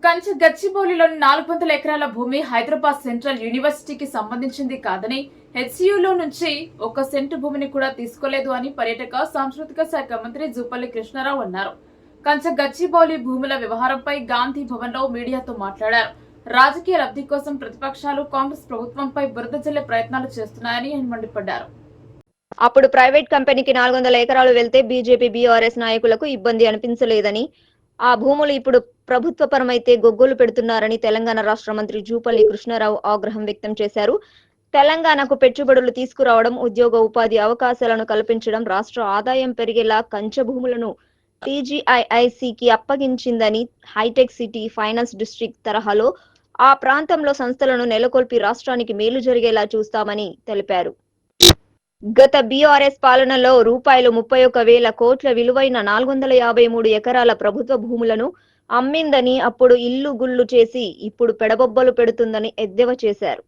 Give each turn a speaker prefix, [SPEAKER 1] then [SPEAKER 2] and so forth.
[SPEAKER 1] కంచ గచ్చిబౌలిలోని 400 ఎకరాల భూమి హైదరాబాద్ సెంట్రల్ యూనివర్సిటీకి సంబంధించింది కాదని హెచ్సియులో నుంచి 1 సెంటు భూమిని కూడా తీసుకోలేదు అని పర్యాటక సాంస్కృతిక శాఖ మంత్రి జూపల్లి కృష్ణారావు అన్నారు. కంచ గచ్చిబౌలి భూముల వ్యవహారంపై గాంధీ భవన్ లో మీడియాతో మాట్లాడారు. రాజకీయ లబ్ధి కోసం ప్రతిపక్షాలు కాంగ్రెస్ ప్రభుత్వంపై బురద జల్లే ప్రయత్నాలు చేస్తున్నాయని ఆయన మండిపడ్డారు.
[SPEAKER 2] అప్పుడు ప్రైవేట్ కంపెనీకి 400 ఎకరాలు వెళ్తే బీజేపీ బీఆర్ఎస్ నాయకులకు ఇబ్బంది అనిపించలేదని, ఆ భూములు ఇప్పుడు ప్రభుత్వపరమైతే గొగ్గోలు పెడుతున్నారని తెలంగాణ రాష్ట్ర మంత్రి జూపల్లి కృష్ణారావు ఆగ్రహం వ్యక్తం చేశారు. తెలంగాణకు పెట్టుబడులు తీసుకురావడం, ఉద్యోగ ఉపాధి అవకాశాలను కల్పించడం, రాష్ట్ర ఆదాయం పెరిగేలా కంచ భూములను టీజీఐఐసికి అప్పగించిందని, హైటెక్ సిటీ, ఫైనాన్స్ డిస్ట్రిక్ట్ తరహాలో ఆ ప్రాంతంలో సంస్థలను నెలకొల్పి రాష్ట్రానికి మేలు జరిగేలా చూస్తామని తెలిపారు. గత బీఆర్ఎస్ పాలనలో రూ31,000 కోట్ల విలువైన 453 ఎకరాల ప్రభుత్వ భూములను అమ్మిందని, అప్పుడు ఇల్లు గుల్లు చేసి ఇప్పుడు పెడబొబ్బలు పెడుతుందని ఎద్దేవా చేశారు.